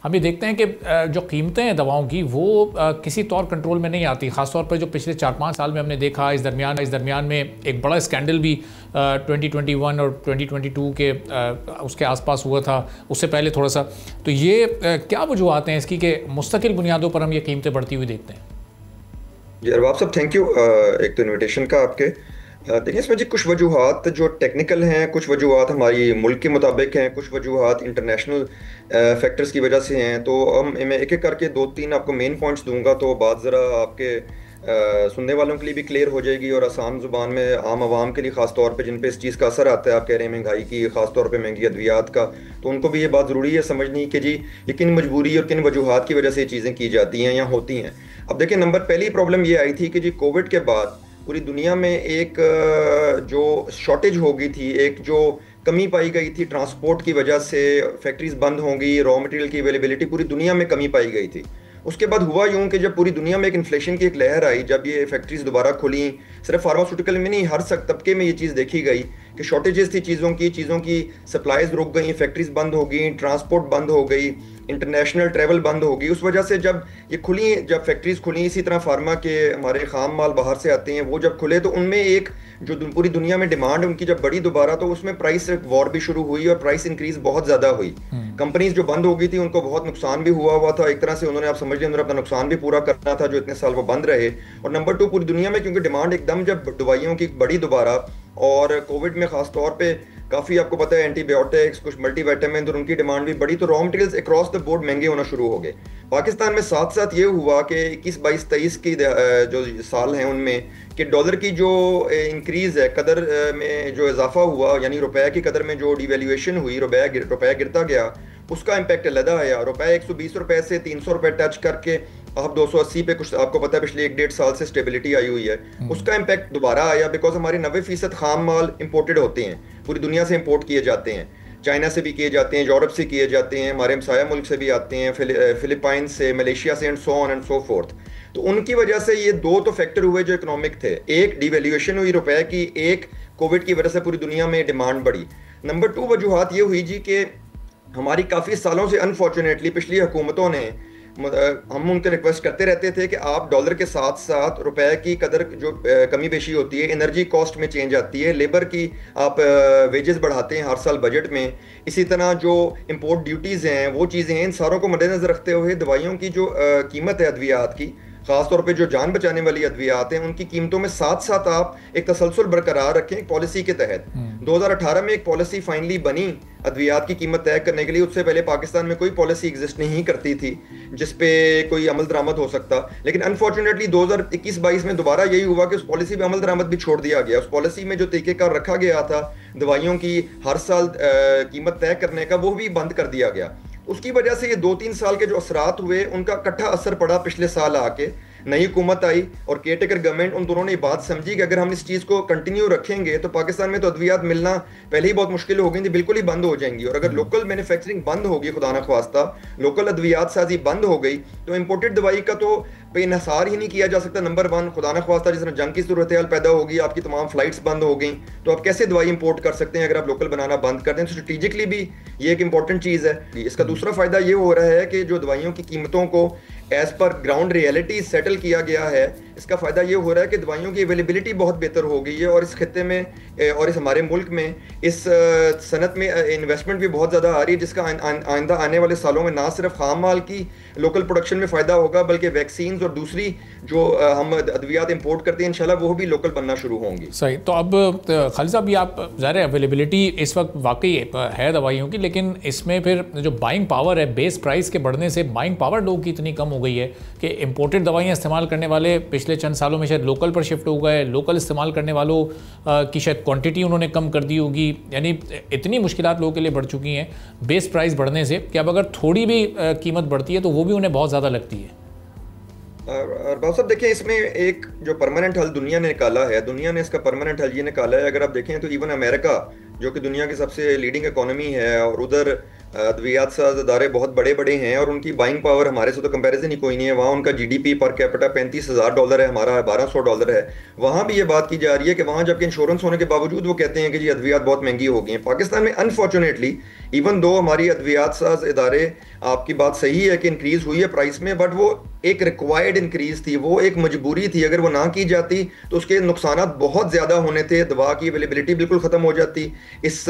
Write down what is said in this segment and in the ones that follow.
हम ये देखते हैं कि जो कीमतें हैं दवाओं की वो किसी तौर कंट्रोल में नहीं आती, ख़ासतौर पर जो पिछले 4-5 साल में हमने देखा। इस दरमियान में एक बड़ा स्कैंडल भी 2021 और 2022 के उसके आसपास हुआ था, उससे पहले थोड़ा सा। तो ये क्या वजूहत हैं इसकी कि मुस्तकिल बुनियादों पर हम ये कीमतें बढ़ती हुई देखते हैं? जी अरबाब साहब, थैंक यू एक तो इनविटेशन का आपके। देखिए, इसमें जी कुछ वजूहात जो टेक्निकल हैं, कुछ वजूहात हमारी मुल्क के मुताबिक हैं, कुछ वजूहात इंटरनेशनल फैक्टर्स की वजह से हैं। तो हम मैं एक एक करके दो तीन आपको मेन पॉइंट्स दूंगा, तो बात ज़रा आपके सुनने वालों के लिए भी क्लियर हो जाएगी और आसान ज़ुबान में आम आवाम के लिए, ख़ास तौर पे जिन पे इस चीज़ का असर आता है। आप कह रहे हैं महंगाई की, ख़ास तौर पे महंगी अद्वियात का, तो उनको भी ये बात ज़रूरी है समझनी कि जी ये किन मजबूरी और किन वजूहात की वजह से ये चीज़ें की जाती हैं या होती हैं। अब देखिए, पहली प्रॉब्लम ये आई थी कि जी कोविड के बाद पूरी दुनिया में एक जो शॉर्टेज हो गई थी, एक जो कमी पाई गई थी ट्रांसपोर्ट की वजह से, फैक्ट्रीज बंद होंगी, रॉ मटेरियल की अवेलेबिलिटी पूरी दुनिया में कमी पाई गई थी। उसके बाद हुआ यूं कि जब पूरी दुनिया में एक इन्फ्लेशन की एक लहर आई, जब ये फैक्ट्रीज दोबारा खुली, सिर्फ फार्मास्यूटिकल में नहीं, हर तबके में ये चीज़ देखी गई कि शॉर्टेजेस थी चीज़ों की सप्लाईज रुक गई, फैक्ट्रीज बंद हो गई, ट्रांसपोर्ट बंद हो गई, इंटरनेशनल ट्रैवल बंद होगी। उस वजह से जब ये खुली, जब फैक्ट्रीज खुली, इसी तरह फार्मा के हमारे खाम माल बाहर से आते हैं, वो जब खुले तो उनमें एक जो पूरी दुनिया में डिमांड उनकी जब बढ़ी दोबारा, तो उसमें प्राइस वॉर भी शुरू हुई और प्राइस इंक्रीज बहुत ज़्यादा हुई। कंपनीज जो बंद हो गई थी उनको बहुत नुकसान भी हुआ था। एक तरह से उन्होंने, आप समझ लें, उन्होंने अपना नुकसान भी पूरा करना था जो इतने साल वो बंद रहे। और नंबर 2, पूरी दुनिया में क्योंकि डिमांड एकदम जब दवाइयों की बढ़ी दोबारा, और कोविड में खास तौर पे काफ़ी आपको पता है एंटीबायोटिक्स, कुछ मल्टीविटामिन, और उनकी डिमांड भी बढ़ी, तो raw materials across the board महंगे होना शुरू हो गए। पाकिस्तान में साथ साथ ये हुआ कि 21, 22, 23 की जो साल हैं उनमें कि डॉलर की जो इंक्रीज़ है, कदर में जो इजाफा हुआ, यानी रुपए की कदर में जो डिवेल्यूएशन हुई, रुपया गिरता गया, उसका इम्पैक्ट अलग आया। रुपए 120 रुपए से 300 रुपए टच करके अब 280 पे, कुछ आपको पता है पिछले 1-1.5 साल से स्टेबिलिटी आई हुई है। उसका इम्पैक्ट दोबारा आया बिकॉज हमारे 90% खाम माल इंपोर्टेड होते हैं, पूरी दुनिया से इंपोर्ट किए जाते हैं, चाइना से भी किए जाते हैं, यूरोप से किए जाते हैं, हमारे हमसाया मुल्क से भी आते हैं, फिलीपाइंस से, मलेशिया से, and so on and so fourth. तो उनकी वजह से ये दो तो फैक्टर हुए जो इकोनॉमिक थे, एक डिवेल्यूएशन हुई रुपए की, एक कोविड की वजह से पूरी दुनिया में डिमांड बढ़ी। नंबर 2 वजूहत ये हुई जी कि हमारी काफ़ी सालों से अनफॉर्चुनेटली पिछली हुकूमतों ने, हम उनसे रिक्वेस्ट करते रहते थे कि आप डॉलर के साथ साथ रुपए की कदर जो कमी बेशी होती है, एनर्जी कॉस्ट में चेंज आती है, लेबर की आप वेजेस बढ़ाते हैं हर साल बजट में, इसी तरह जो इंपोर्ट ड्यूटीज़ हैं, वो चीज़ें हैं, इन सारों को मद्देनजर रखते हुए दवाइयों की जो कीमत है अद्वियात की, खासतौर पे जो जान बचाने वाली अद्वियात हैं, उनकी कीमतों में साथ साथ आप एक तसलसल बरकरार रखें एक पॉलिसी के तहत। 2018 में एक पॉलिसी फाइनली बनी अद्वियात की कीमत तय करने के लिए। उससे पहले पाकिस्तान में कोई पॉलिसी एग्जिस्ट नहीं करती थी जिसपे कोई अमल दरामद हो सकता, लेकिन अनफॉर्चुनेटली 2021-22 में दोबारा यही हुआ कि उस पॉलिसी पे अमल दरामद भी छोड़ दिया गया। उस पॉलिसी में जो तरीक़ेकार रखा गया था दवाइयों की हर साल कीमत तय करने का, वो भी बंद कर दिया गया। उसकी वजह से ये 2-3 साल के जो असरात हुए, उनका इकट्ठा असर पड़ा पिछले साल आके। नई हुकूमत आई और केयरटेकर गवर्नमेंट, उन दोनों ने बात समझी कि अगर हम इस चीज़ को कंटिन्यू रखेंगे तो पाकिस्तान में तो अद्वियात मिलना पहले ही बहुत मुश्किल हो गई थी, बिल्कुल ही बंद हो जाएंगी। और अगर लोकल मैन्युफैक्चरिंग बंद होगी, खुदा न ख्वास्ता लोकल अद्वियात साजी बंद हो गई, तो इम्पोर्टेड दवाई का तो बेनसार ही नहीं किया जा सकता। नंबर 1, खुदा न ख्वास्ता जिस तरह जंग की सूरत हाल पैदा होगी, आपकी तमाम फ्लाइट्स बंद हो गई, तो आप कैसे दवाई इंपोर्ट कर सकते हैं अगर आप लोकल बनाना बंद कर दें। तो स्ट्रेटेजिकली भी ये एक इंपॉर्टेंट चीज़ है। इसका दूसरा फ़ायदा ये हो रहा है कि जो दवाइयों की कीमतों को as per ground reality settle किया गया है, इसका फ़ायदा ये हो रहा है कि दवाइयों की अवेलेबिलिटी बहुत बेहतर हो गई है, और इस खत्ते में और इस हमारे मुल्क में इस सनत में इन्वेस्टमेंट भी बहुत ज़्यादा आ रही है, जिसका आइंदा आने वाले सालों में ना सिर्फ खाम माल की लोकल प्रोडक्शन में फ़ायदा होगा, बल्कि वैक्सीन और दूसरी जो हम अद्वियात इंपोर्ट करते हैं इंशाल्लाह वो भी लोकल बनना शुरू होंगी। सही। तो अब खालिद साहब, ये आप ज़ाहिर है अवेलेबिलिटी इस वक्त वाकई है दवाइयों की, लेकिन इसमें फिर जो बाइंग पावर है, बेस प्राइस के बढ़ने से बाइंग पावर लोगों की इतनी कम हो गई है कि इंपोर्टेड दवाइयाँ इस्तेमाल करने वाले पिछले चंद सालों में शायद लोकल पर शिफ्ट हो गए। लोकल इस्तेमाल करने वालों की शायद क्वांटिटी उन्होंने कम कर दी होगी। यानी इतनी मुश्किलात लोगों के लिए बढ़ चुकी हैं बेस प्राइस बढ़ने से कि अब अगर थोड़ी भी कीमत बढ़ती है तो वो भी उन्हें बहुत ज़्यादा लगती है। अरबाज साहब, देखिए, इसमें एक जो परमानेंट हल दुनिया ने निकाला है, दुनिया ने इसका परमानेंट हल ये निकाला है। अगर आप देखें तो इवन अमेरिका, जो कि दुनिया की सबसे लीडिंग इकोनॉमी है, और उधर अद्वियात साज इदारे बहुत बड़े बड़े हैं और उनकी बाइंग पावर हमारे से तो कंपैरिजन ही कोई नहीं है। वहाँ उनका जीडीपी पर कैपिटा $35,000 है, हमारा $1200 है। वहाँ भी ये बात की जा रही है कि वहाँ जबकि इंश्योरेंस होने के बावजूद वो कहते हैं कि जी अद्वियात बहुत महंगी हो गई हैं। पाकिस्तान में अनफॉर्चुनेटली इवन दो हमारी अद्वियात साज इदारे, आपकी बात सही है कि इंक्रीज हुई है प्राइस में, बट वो एक रिक्वायर्ड इंक्रीज थी, वो एक मजबूरी थी। अगर वो ना की जाती तो उसके नुकसान बहुत ज़्यादा होने थे, दवा की अवेलेबिलिटी बिल्कुल ख़त्म हो जाती, इस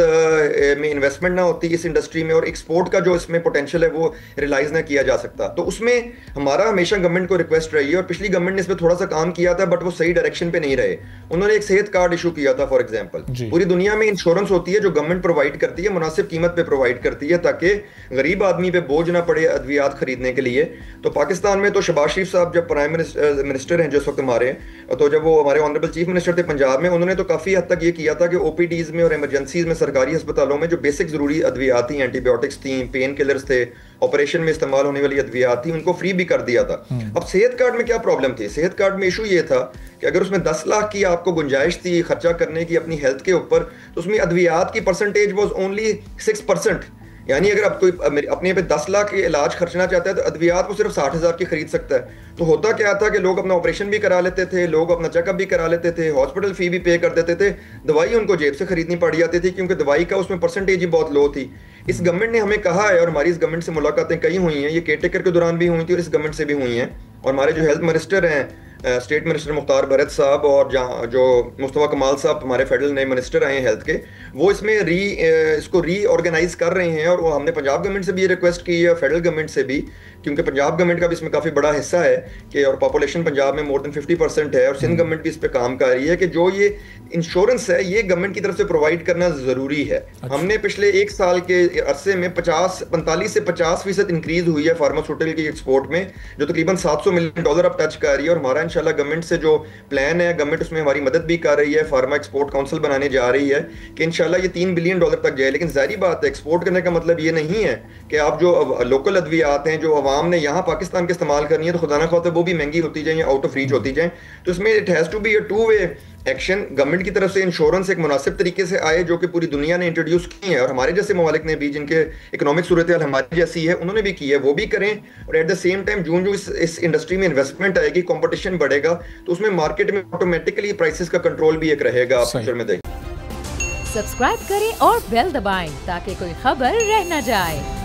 में इन्वेस्टमेंट ना होती इस इंडस्ट्री में, और एक्सपोर्ट का जो इसमें पोटेंशियल है वो रियलाइज ना किया जा सकता। तो उसमें हमारा हमेशा गवर्नमेंट को रिक्वेस्ट रही है, और पिछली गवर्नमेंट ने इस पर थोड़ा सा काम किया था बट वो सही डायरेक्शन पे नहीं रहे। उन्होंने एक सेहत कार्ड इशू किया था फॉर एग्जाम्पल। पूरी दुनिया में इंश्योरेंस होती है जो गवर्नमेंट प्रोवाइड करती है, मुनासिब कीमत पे प्रोवाइड करती है ताकि गरीब आदमी पे बोझ ना पड़े अद्वियात खरीदने के लिए। तो पाकिस्तान में तो शहबाज शरीफ साहब जब प्राइम मिनिस्टर हैं जिस वक्त हमारे, तो जब वो हमारे ऑनरेबल चीफ मिनिस्टर थे पंजाब में, उन्होंने तो काफ़ी हद तक ये किया था कि ओपीडीज में और इमरजेंसीज में सरकारी अस्पतालों में जो बेसिक ज़रूरी अद्वियात थी, एंटीबायोटिक्स थी, पेन किलर्स थे, ऑपरेशन में इस्तेमाल होने वाली अद्वियात थी, उनको फ्री भी कर दिया था। अब सेहत कार्ड में क्या प्रॉब्लम थी? सेहत कार्ड में इशू ये था कि अगर उसमें 10 लाख की आपको गुंजाइश थी खर्चा करने की अपनी हेल्थ के ऊपर, तो उसमें अद्वियात की परसेंटेज वॉज ओनली 6%। यानी अगर आप कोई अपने पे 10 लाख के इलाज खर्चना चाहता है तो अद्वियात वो सिर्फ 60,000 की खरीद सकता है। तो होता क्या था कि लोग अपना ऑपरेशन भी करा लेते थे, लोग अपना चेकअप भी करा लेते थे, हॉस्पिटल फी भी पे कर देते थे, दवाई उनको जेब से खरीदनी पड़ जाती थी क्योंकि दवाई का उसमें परसेंटेज ही बहुत लो थी। इस गवर्नमेंट ने हमें कहा है, और हमारी इस गवर्नमेंट से मुलाकातें कई हुई हैं, ये केयरटेकर के दौरान भी हुई थी और इस गवर्नमेंट से भी हुई हैं, और हमारे जो हेल्थ मिनिस्टर हैं स्टेट मिनिस्टर मुख्तार भरत साहब और जो मुस्तफा कमाल साहब हमारे फेडरल नए मिनिस्टर आए हैं हेल्थ के, वो इसमें इसको रीऑर्गेनाइज कर रहे हैं। और वो हमने पंजाब गवर्नमेंट से भी ये रिक्वेस्ट की है, फेडरल गवर्नमेंट से भी, क्योंकि पंजाब गवर्नमेंट का भी इसमें काफ़ी बड़ा हिस्सा है कि, और पॉपुलेशन पंजाब में मोर देन 50% है, और सिंध गवर्नमेंट भी इस पर काम कर रही है कि जो ये इंश्योरेंस है ये गवर्नमेंट की तरफ से प्रोवाइड करना ज़रूरी है। हमने पिछले 1 साल के अरसे में 45 से 50% इंक्रीज हुई है फार्मास्यूटिकल की एक्सपोर्ट में, जो तकरीबन $700 मिलियन अब टच कर रही है। और हमारा इंशाल्लाह गवर्नमेंट से जो प्लान है, गवर्नमेंट उसमें हमारी मदद भी कर रही है, फार्मा एक्सपोर्ट काउंसिल बनाने जा रही है कि इंशाल्लाह ये $3 बिलियन तक जाए। लेकिन जाहिर बात है एक्सपोर्ट करने का मतलब ये नहीं है कि आप जो लोकल अद्वियात हैं जो अवाम ने यहाँ पाकिस्तान के इस्तेमाल करनी है तो खुदा ना खाते वो भी महंगी होती जाए या आउट ऑफ रीच होती जाए। तो इसमें it has to be a two way action. Government की तरफ से इंश्योरेंस एक मुनासिब तरीके से आए जो कि पूरी दुनिया ने इंट्रोड्यूस की है, और हमारे जैसे ममालिक ने भी जिनके इकोनॉमिक सूरत हाल हमारी जैसी है उन्होंने भी की है, वो भी करें। और एट द सेम टाइम जो इस इंडस्ट्री में इन्वेस्टमेंट आएगी, कंपटीशन बढ़ेगा, तो उसमें मार्केट में ऑटोमेटिकली प्राइसेस का कंट्रोल भी एक रहेगा। आप पिक्चर में देखिए। सब्सक्राइब करें और बेल दबाएं ताकि कोई खबर रह न जाए।